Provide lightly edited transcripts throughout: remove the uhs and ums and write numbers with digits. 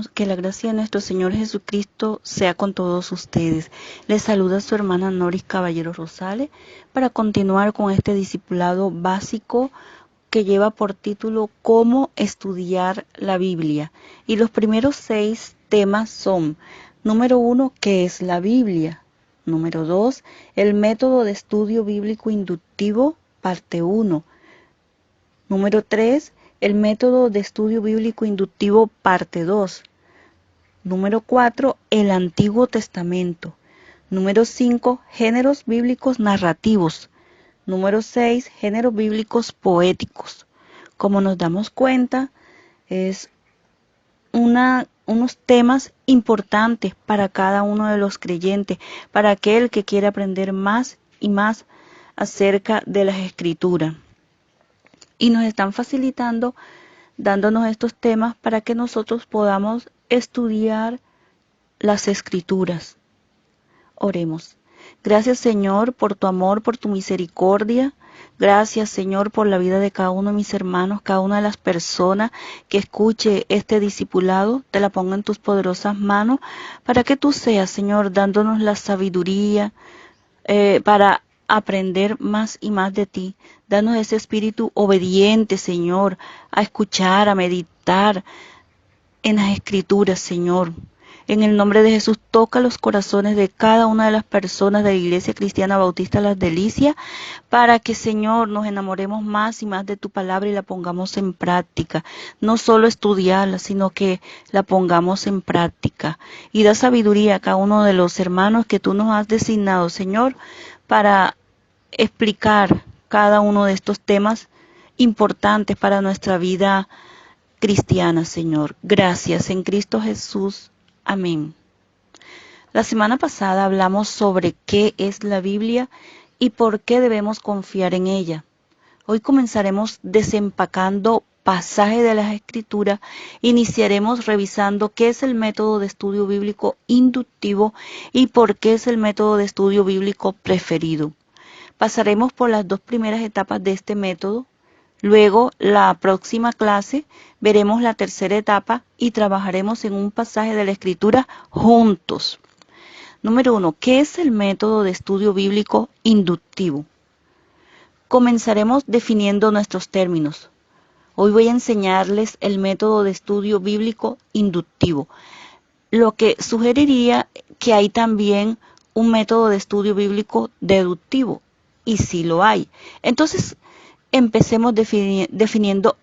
hermanos, que la gracia de nuestro Señor Jesucristo sea con todos ustedes. Les saluda su hermana Noris Caballero Rosales para continuar con este discipulado básico que lleva por título Cómo estudiar la Biblia. Y los primeros 6 temas son: número 1, ¿qué es la Biblia? Número 2, el método de estudio bíblico inductivo, parte 1. Número 3, el método de estudio bíblico inductivo, parte 2. Número 4, el Antiguo Testamento. Número 5, géneros bíblicos narrativos. Número 6, géneros bíblicos poéticos. Como nos damos cuenta, es unos temas importantes para cada uno de los creyentes, para aquel que quiere aprender más y más acerca de las Escrituras. Y nos están facilitando, dándonos estos temas para que nosotros podamos estudiar las Escrituras. Oremos. Gracias, Señor, por tu amor, por tu misericordia. Gracias, Señor, por la vida de cada uno de mis hermanos, cada una de las personas que escuche este discipulado. Te la pongo en tus poderosas manos para que tú seas, Señor, dándonos la sabiduría para aprender más y más de ti. Danos ese espíritu obediente, Señor, a escuchar, a meditar en las Escrituras, Señor. En el nombre de Jesús, toca los corazones de cada una de las personas de la Iglesia Cristiana Bautista Las Delicias, para que, Señor, nos enamoremos más y más de tu palabra y la pongamos en práctica. No solo estudiarla, sino que la pongamos en práctica. Y da sabiduría a cada uno de los hermanos que tú nos has designado, Señor, para explicar cada uno de estos temas importantes para nuestra vida cristiana, Señor. Gracias en Cristo Jesús. Amén. La semana pasada hablamos sobre qué es la Biblia y por qué debemos confiar en ella. Hoy comenzaremos desempacando pasajes de las Escrituras. Iniciaremos revisando qué es el método de estudio bíblico inductivo y por qué es el método de estudio bíblico preferido. Pasaremos por las 2 primeras etapas de este método. Luego, la próxima clase, veremos la tercera etapa y trabajaremos en un pasaje de la Escritura juntos. Número 1. ¿Qué es el método de estudio bíblico inductivo? Comenzaremos definiendo nuestros términos. Hoy voy a enseñarles el método de estudio bíblico inductivo, lo que sugeriría que hay también un método de estudio bíblico deductivo, y sí lo hay. Entonces, empecemos definiendo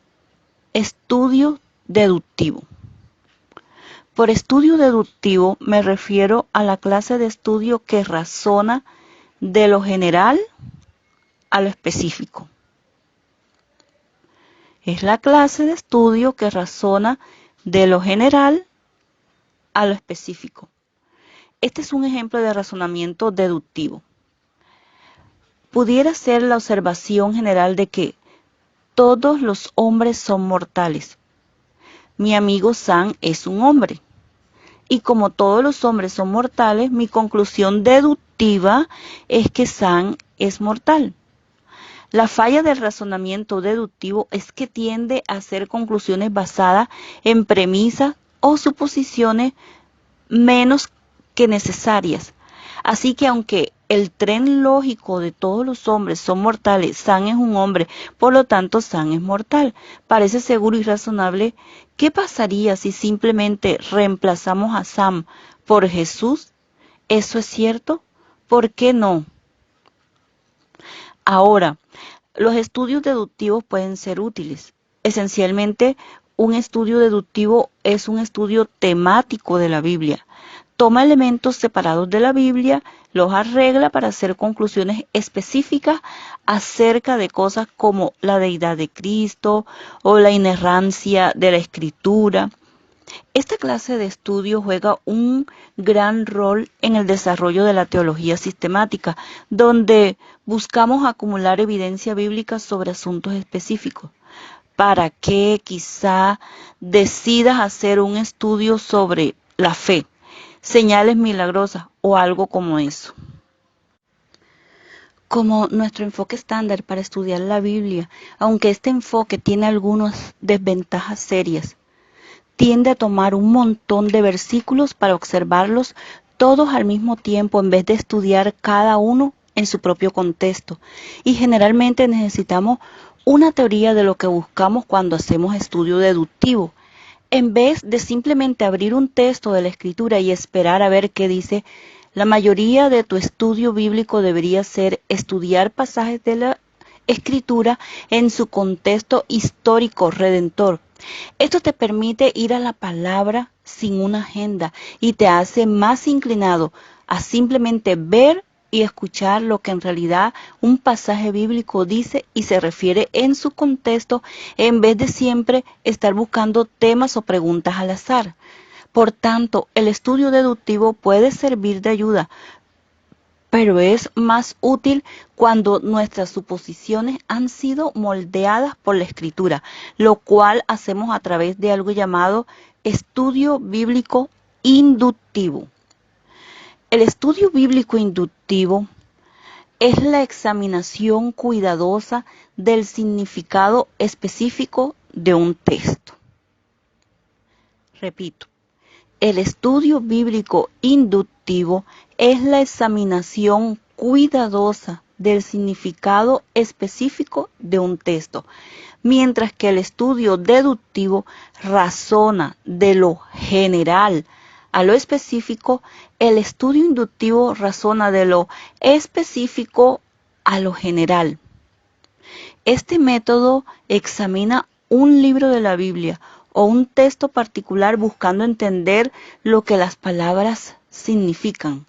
estudio deductivo. Por estudio deductivo me refiero a la clase de estudio que razona de lo general a lo específico. Es la clase de estudio que razona de lo general a lo específico. Este es un ejemplo de razonamiento deductivo. Pudiera ser la observación general de que todos los hombres son mortales. Mi amigo Sam es un hombre. Y como todos los hombres son mortales, mi conclusión deductiva es que Sam es mortal. La falla del razonamiento deductivo es que tiende a hacer conclusiones basadas en premisas o suposiciones menos que necesarias. Así que aunque el tren lógico de todos los hombres son mortales, Sam es un hombre, por lo tanto Sam es mortal. Parece seguro y razonable. ¿Qué pasaría si simplemente reemplazamos a Sam por Jesús? ¿Eso es cierto? ¿Por qué no? Ahora, los estudios deductivos pueden ser útiles. Esencialmente, un estudio deductivo es un estudio temático de la Biblia. Toma elementos separados de la Biblia, los arregla para hacer conclusiones específicas acerca de cosas como la deidad de Cristo o la inerrancia de la Escritura. Esta clase de estudio juega un gran rol en el desarrollo de la teología sistemática, donde buscamos acumular evidencia bíblica sobre asuntos específicos. Para que quizá decidas hacer un estudio sobre la fe, señales milagrosas o algo como eso. Como nuestro enfoque estándar para estudiar la Biblia, aunque este enfoque tiene algunas desventajas serias, tiende a tomar un montón de versículos para observarlos todos al mismo tiempo en vez de estudiar cada uno en su propio contexto. Y generalmente necesitamos una teoría de lo que buscamos cuando hacemos estudio deductivo. En vez de simplemente abrir un texto de la Escritura y esperar a ver qué dice, la mayoría de tu estudio bíblico debería ser estudiar pasajes de la Escritura en su contexto histórico redentor. Esto te permite ir a la palabra sin una agenda y te hace más inclinado a simplemente ver y escuchar lo que en realidad un pasaje bíblico dice y se refiere en su contexto, en vez de siempre estar buscando temas o preguntas al azar. Por tanto, el estudio deductivo puede servir de ayuda, pero es más útil cuando nuestras suposiciones han sido moldeadas por la Escritura, lo cual hacemos a través de algo llamado estudio bíblico inductivo. El estudio bíblico inductivo es la examinación cuidadosa del significado específico de un texto. Repito, el estudio bíblico inductivo es la examinación cuidadosa del significado específico de un texto, mientras que el estudio deductivo razona de lo general a lo específico. El estudio inductivo razona de lo específico a lo general. Este método examina un libro de la Biblia o un texto particular buscando entender lo que las palabras significan.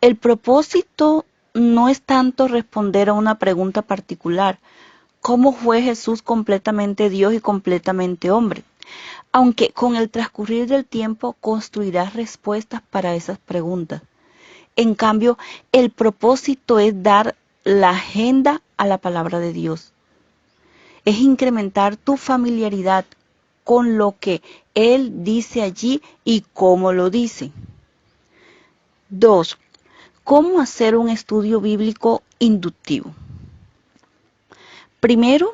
El propósito no es tanto responder a una pregunta particular, ¿cómo fue Jesús completamente Dios y completamente hombre? Aunque con el transcurrir del tiempo construirás respuestas para esas preguntas. En cambio, el propósito es dar la agenda a la palabra de Dios. Es incrementar tu familiaridad con lo que Él dice allí y cómo lo dice. 2. ¿Cómo hacer un estudio bíblico inductivo? Primero,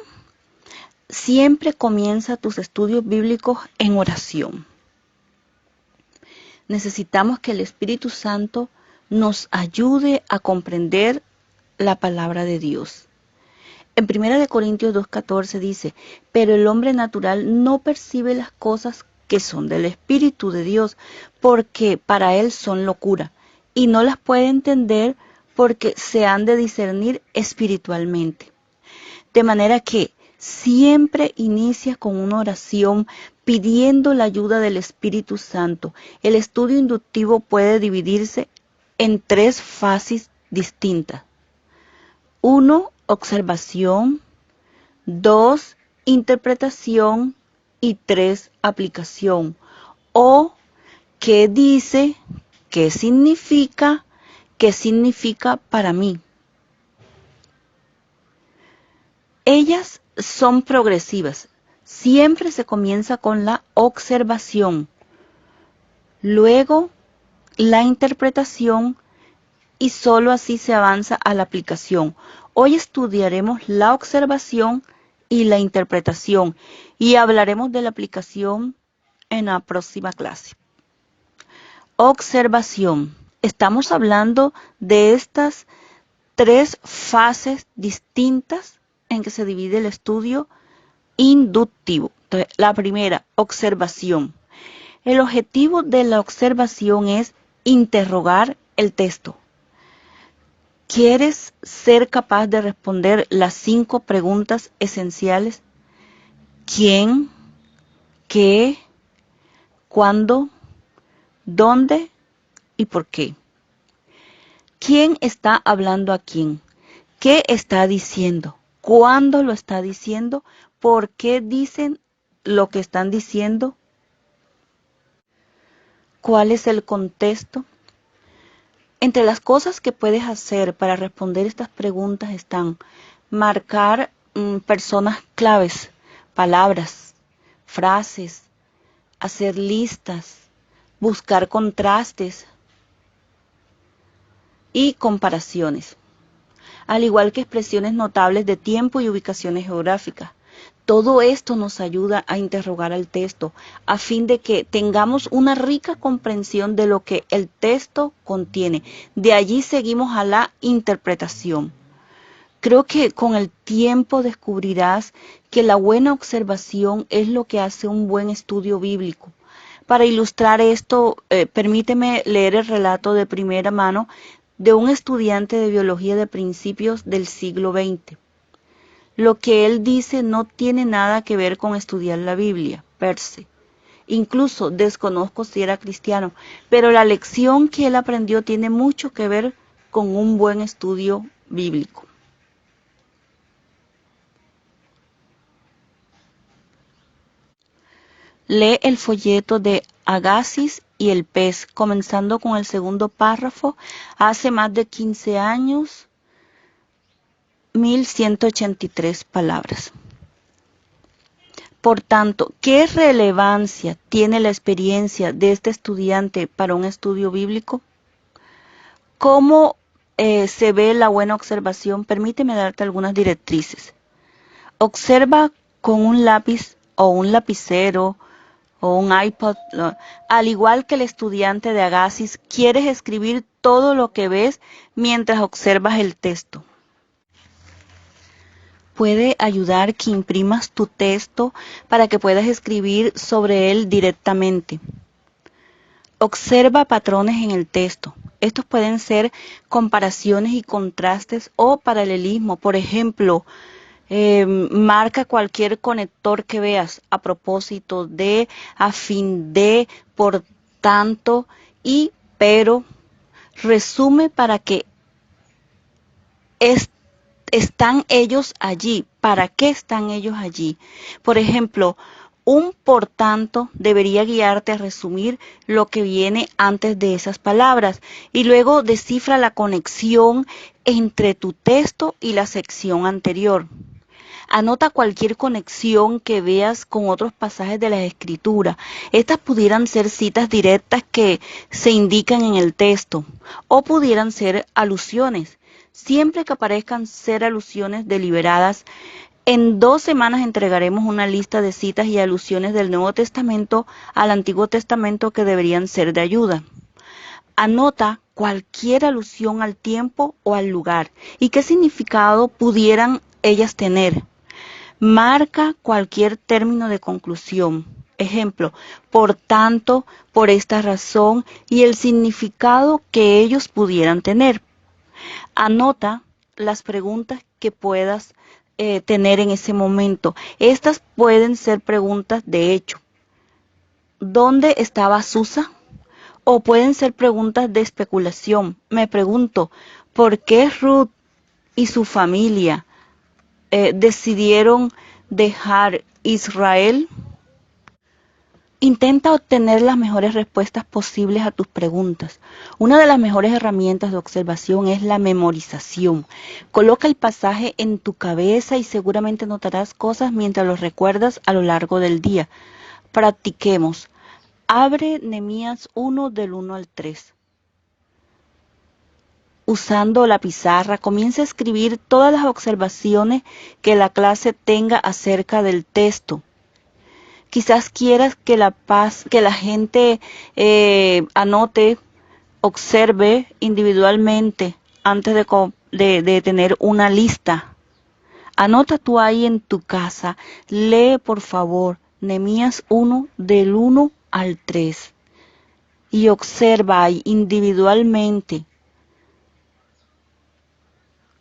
siempre comienza tus estudios bíblicos en oración. Necesitamos que el Espíritu Santo nos ayude a comprender la palabra de Dios. En 1 Corintios 2:14 dice, pero el hombre natural no percibe las cosas que son del Espíritu de Dios, porque para él son locura, y no las puede entender porque se han de discernir espiritualmente. De manera que siempre inicia con una oración pidiendo la ayuda del Espíritu Santo. El estudio inductivo puede dividirse en 3 fases distintas. 1. Observación. 2. Interpretación. Y 3. Aplicación. O qué dice, qué significa para mí. Ellas son progresivas. Siempre se comienza con la observación, luego la interpretación y solo así se avanza a la aplicación. Hoy estudiaremos la observación y la interpretación y hablaremos de la aplicación en la próxima clase. Observación. Estamos hablando de estas 3 fases distintas en que se divide el estudio inductivo. Entonces, la primera, observación. El objetivo de la observación es interrogar el texto. ¿Quieres ser capaz de responder las 5 preguntas esenciales? ¿Quién? ¿Qué? ¿Cuándo? ¿Dónde? ¿Y por qué? ¿Quién está hablando a quién? ¿Qué está diciendo? ¿Cuándo lo está diciendo? ¿Por qué dicen lo que están diciendo? ¿Cuál es el contexto? Entre las cosas que puedes hacer para responder estas preguntas están marcar personas claves, palabras, frases, hacer listas, buscar contrastes y comparaciones, al igual que expresiones notables de tiempo y ubicaciones geográficas. Todo esto nos ayuda a interrogar al texto, a fin de que tengamos una rica comprensión de lo que el texto contiene. De allí seguimos a la interpretación. Creo que con el tiempo descubrirás que la buena observación es lo que hace un buen estudio bíblico. Para ilustrar esto, permíteme leer el relato de primera mano de un estudiante de biología de principios del siglo XX. Lo que él dice no tiene nada que ver con estudiar la Biblia, per se. Incluso desconozco si era cristiano, pero la lección que él aprendió tiene mucho que ver con un buen estudio bíblico. Lee el folleto de Agassiz y el pez, comenzando con el segundo párrafo. Hace más de 15 años, 1183 palabras. Por tanto, ¿qué relevancia tiene la experiencia de este estudiante para un estudio bíblico? ¿Cómo se ve la buena observación? Permíteme darte algunas directrices. Observa con un lápiz o un lapicero o un iPod. Al igual que el estudiante de Agassiz, quieres escribir todo lo que ves mientras observas el texto. Puede ayudar que imprimas tu texto para que puedas escribir sobre él directamente. Observa patrones en el texto. Estos pueden ser comparaciones y contrastes o paralelismo. Por ejemplo, marca cualquier conector que veas a propósito de, a fin de, por tanto y pero. Resume para que están ellos allí. ¿Para qué están ellos allí? Por ejemplo, un por tanto debería guiarte a resumir lo que viene antes de esas palabras y luego descifra la conexión entre tu texto y la sección anterior. Anota cualquier conexión que veas con otros pasajes de la Escritura. Estas pudieran ser citas directas que se indican en el texto o pudieran ser alusiones. Siempre que aparezcan ser alusiones deliberadas, en 2 semanas entregaremos una lista de citas y alusiones del Nuevo Testamento al Antiguo Testamento que deberían ser de ayuda. Anota cualquier alusión al tiempo o al lugar y qué significado pudieran ellas tener. Marca cualquier término de conclusión. Ejemplo, por tanto, por esta razón y el significado que ellos pudieran tener. Anota las preguntas que puedas tener en ese momento. Estas pueden ser preguntas de hecho. ¿Dónde estaba Susa? O pueden ser preguntas de especulación. Me pregunto, ¿por qué Ruth y su familia decidieron dejar Israel? Intenta obtener las mejores respuestas posibles a tus preguntas. Una de las mejores herramientas de observación es la memorización. Coloca el pasaje en tu cabeza y seguramente notarás cosas mientras los recuerdas a lo largo del día. Practiquemos. Abre Nehemías 1 del 1 al 3. Usando la pizarra, comienza a escribir todas las observaciones que la clase tenga acerca del texto. Quizás quieras que la gente anote, observe individualmente antes de tener una lista. Anota tú ahí en tu casa. Lee, por favor, Nehemías 1 del 1 al 3. Y observa ahí individualmente.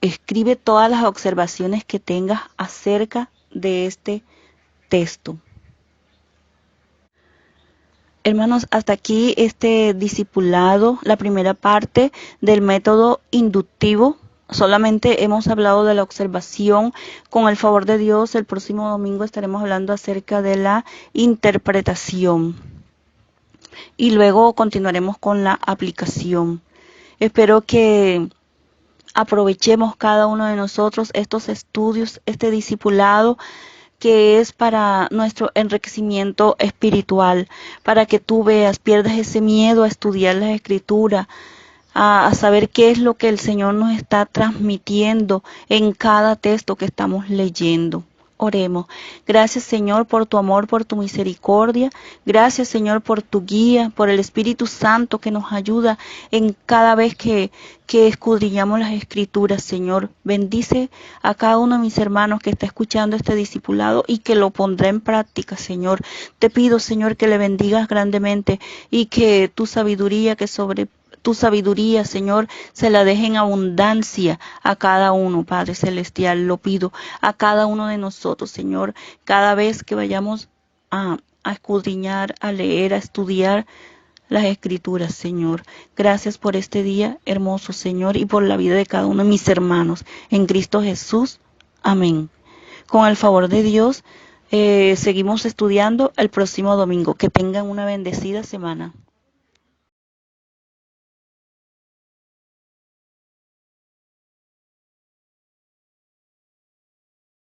Escribe todas las observaciones que tengas acerca de este texto. Hermanos, hasta aquí este discipulado, la primera parte del método inductivo. Solamente hemos hablado de la observación. Con el favor de Dios, el próximo domingo estaremos hablando acerca de la interpretación. Y luego continuaremos con la aplicación. Espero que aprovechemos cada uno de nosotros estos estudios, este discipulado que es para nuestro enriquecimiento espiritual, para que tú veas, pierdas ese miedo a estudiar la Escritura, a saber qué es lo que el Señor nos está transmitiendo en cada texto que estamos leyendo. Oremos. Gracias, Señor, por tu amor, por tu misericordia. Gracias, Señor, por tu guía, por el Espíritu Santo que nos ayuda en cada vez que escudriñamos las Escrituras, Señor. Bendice a cada uno de mis hermanos que está escuchando este discipulado y que lo pondrá en práctica, Señor. Te pido, Señor, que le bendigas grandemente y que tu sabiduría, Señor, se la deje en abundancia a cada uno, Padre Celestial. Lo pido a cada uno de nosotros, Señor, cada vez que vayamos a escudriñar, a leer, a estudiar las Escrituras, Señor. Gracias por este día hermoso, Señor, y por la vida de cada uno de mis hermanos. En Cristo Jesús. Amén. Con el favor de Dios, seguimos estudiando el próximo domingo. Que tengan una bendecida semana.